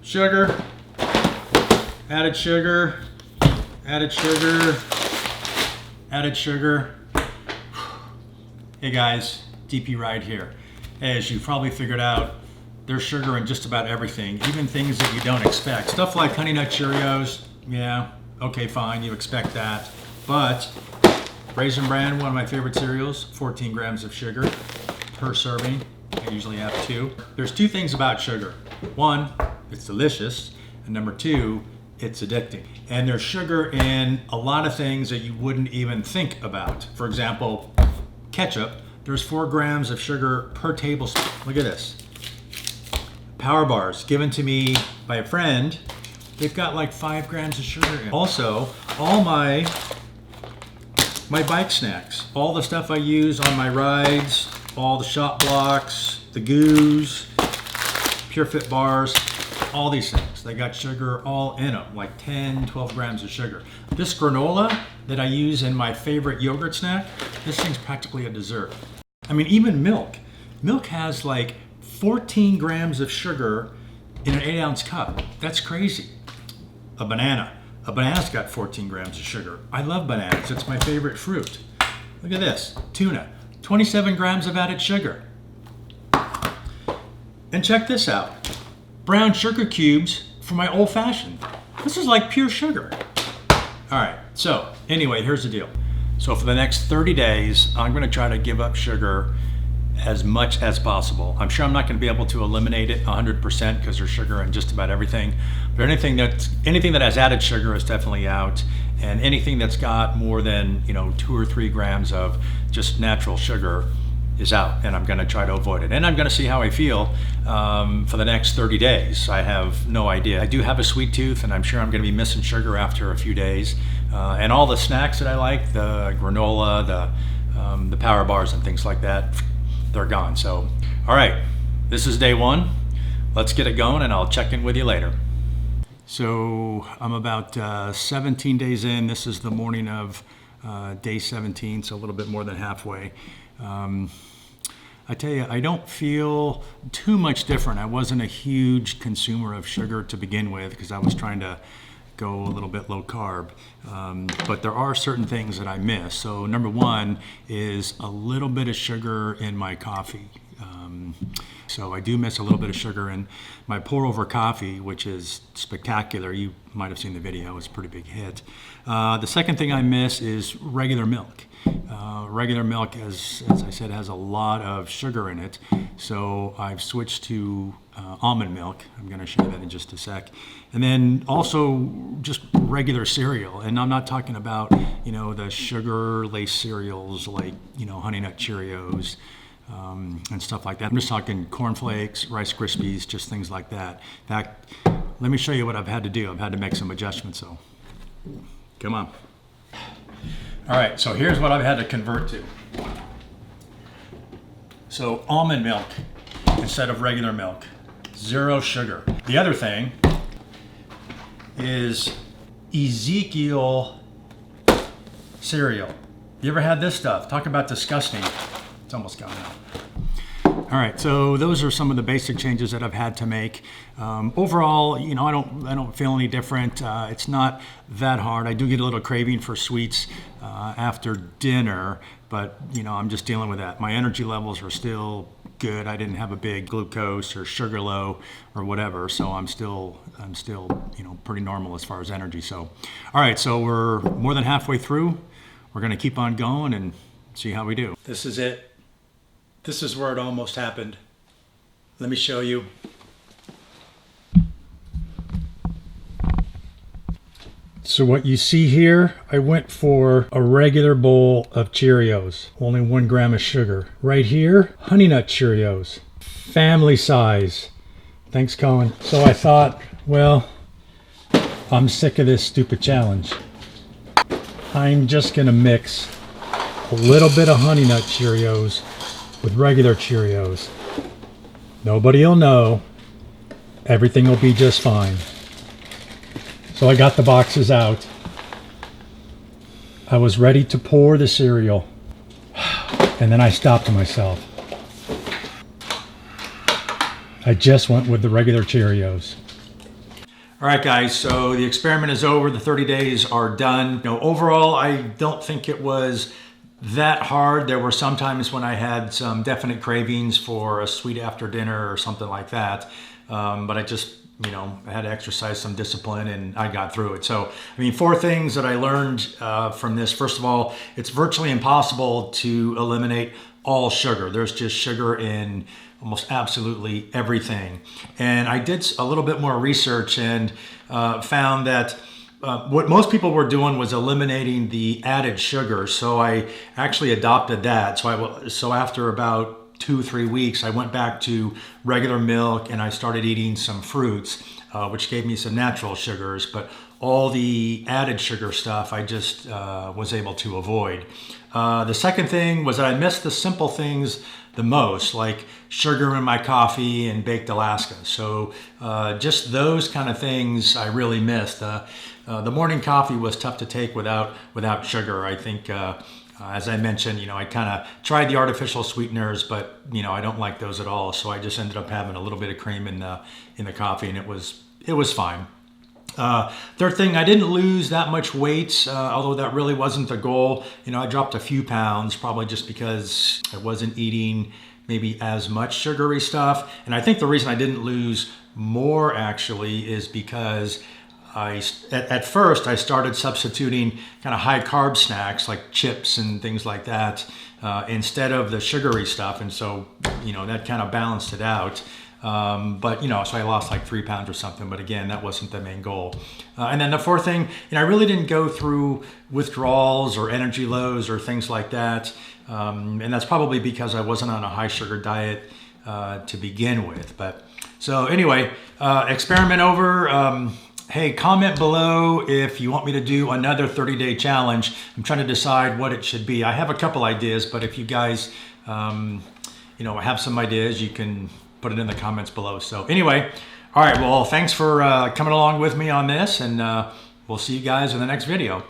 sugar, added sugar, added sugar, added sugar. Hey guys, DP Ride here. As you probably figured out, there's sugar in just about everything, even things that you don't expect. Stuff like Honey Nut Cheerios, yeah, okay, fine, you expect that. But Raisin Bran, one of my favorite cereals, 14 grams of sugar per serving. I usually have 2. There's 2 things about sugar. 1, it's delicious, and number 2, it's addicting. And there's sugar in a lot of things that you wouldn't even think about. For example, ketchup, there's 4 grams of sugar per tablespoon. Look at this. Power bars given to me by a friend, they've got like 5 grams of sugar in. Also, all my bike snacks, all the stuff I use on my rides, all the shot blocks, the goos, Pure Fit bars, all these things, they got sugar all in them, like 10, 12 grams of sugar. This granola that I use in my favorite yogurt snack, this thing's practically a dessert. I mean, even milk. Milk has like 14 grams of sugar in an 8-ounce cup. That's crazy. A banana. A banana's got 14 grams of sugar. I love bananas. It's my favorite fruit. Look at this. Tuna. 27 grams of added sugar. And check this out. Brown sugar cubes for my old fashioned. This is like pure sugar. All right, so anyway, here's the deal. So for the next 30 days, I'm gonna try to give up sugar as much as possible. I'm sure I'm not gonna be able to eliminate it 100% because there's sugar in just about everything. But anything that has added sugar is definitely out. And anything that's got more than 2 or 3 grams of just natural sugar is out, and I'm gonna try to avoid it. And I'm gonna see how I feel for the next 30 days. I have no idea. I do have a sweet tooth, and I'm sure I'm gonna be missing sugar after a few days. And all the snacks that I like, the granola, the power bars and things like that, they're gone. So, all right, this is day 1. Let's get it going, and I'll check in with you later. So I'm about 17 days in. This is the morning of day 17, so a little bit more than halfway. I tell you, I don't feel too much different. I wasn't a huge consumer of sugar to begin with because I was trying to go a little bit low carb. But there are certain things that I miss. So number 1 is a little bit of sugar in my coffee. So I do miss a little bit of sugar in my pour over coffee, which is spectacular. You might have seen the video, it's a pretty big hit. The second thing I miss is regular milk. Regular milk, as I said, has a lot of sugar in it. So I've switched to almond milk. I'm gonna show you that in just a sec. And then also just regular cereal. And I'm not talking about, the sugar-laced cereals like, Honey Nut Cheerios, and stuff like that. I'm just talking cornflakes, Rice Krispies, just things like that. In fact, let me show you what I've had to do. I've had to make some adjustments, so come on. All right, so here's what I've had to convert to. So almond milk instead of regular milk, 0 sugar. The other thing is Ezekiel cereal. You ever had this stuff? Talk about disgusting. It's almost gone now. All right, so those are some of the basic changes that I've had to make. Overall, I don't feel any different. It's not that hard. I do get a little craving for sweets after dinner, but I'm just dealing with that. My energy levels are still good. I didn't have a big glucose or sugar low or whatever, so I'm still pretty normal as far as energy. So, all right, so we're more than halfway through. We're gonna keep on going and see how we do. This is it. This is where it almost happened. Let me show you. So what you see here, I went for a regular bowl of Cheerios, only 1 gram of sugar. Right here, Honey Nut Cheerios, family size. Thanks, Colin. So I thought, well, I'm sick of this stupid challenge. I'm just gonna mix a little bit of Honey Nut Cheerios with regular Cheerios. Nobody will know. Everything will be just fine. So I got the boxes out. I was ready to pour the cereal. And then I stopped myself. I just went with the regular Cheerios. All right, guys, so the experiment is over. The 30 days are done. You know, overall, I don't think it was that hard. There were some times when I had some definite cravings for a sweet after dinner or something like that. But I just, you know, I had to exercise some discipline and I got through it. So, I mean, 4 things that I learned from this. First of all, it's virtually impossible to eliminate all sugar. There's just sugar in almost absolutely everything. And I did a little bit more research and found that what most people were doing was eliminating the added sugar. So I actually adopted that. So after about 2-3 weeks, I went back to regular milk and I started eating some fruits, which gave me some natural sugars. But all the added sugar stuff I just was able to avoid. The second thing was that I missed the simple things the most, like sugar in my coffee and baked Alaska. So just those kind of things I really missed. The morning coffee was tough to take without sugar. I think, as I mentioned, you know, I kind of tried the artificial sweeteners, but you know, I don't like those at all. So I just ended up having a little bit of cream in the coffee, and it was fine. Third thing, I didn't lose that much weight, although that really wasn't the goal. You know, I dropped a few pounds, probably just because I wasn't eating maybe as much sugary stuff. And I think the reason I didn't lose more actually is because at first I started substituting kind of high carb snacks like chips and things like that instead of the sugary stuff. And so, you know, that kind of balanced it out. But, you know, so I lost like 3 pounds or something. But again, that wasn't the main goal. And then the fourth thing, you know, I really didn't go through withdrawals or energy lows or things like that. And that's probably because I wasn't on a high sugar diet to begin with. But so anyway, experiment over. Hey, comment below if you want me to do another 30-day challenge. I'm trying to decide what it should be. I have a couple ideas, but if you guys, you know, have some ideas, you can put it in the comments below. So anyway, all right, well, thanks for coming along with me on this, and we'll see you guys in the next video.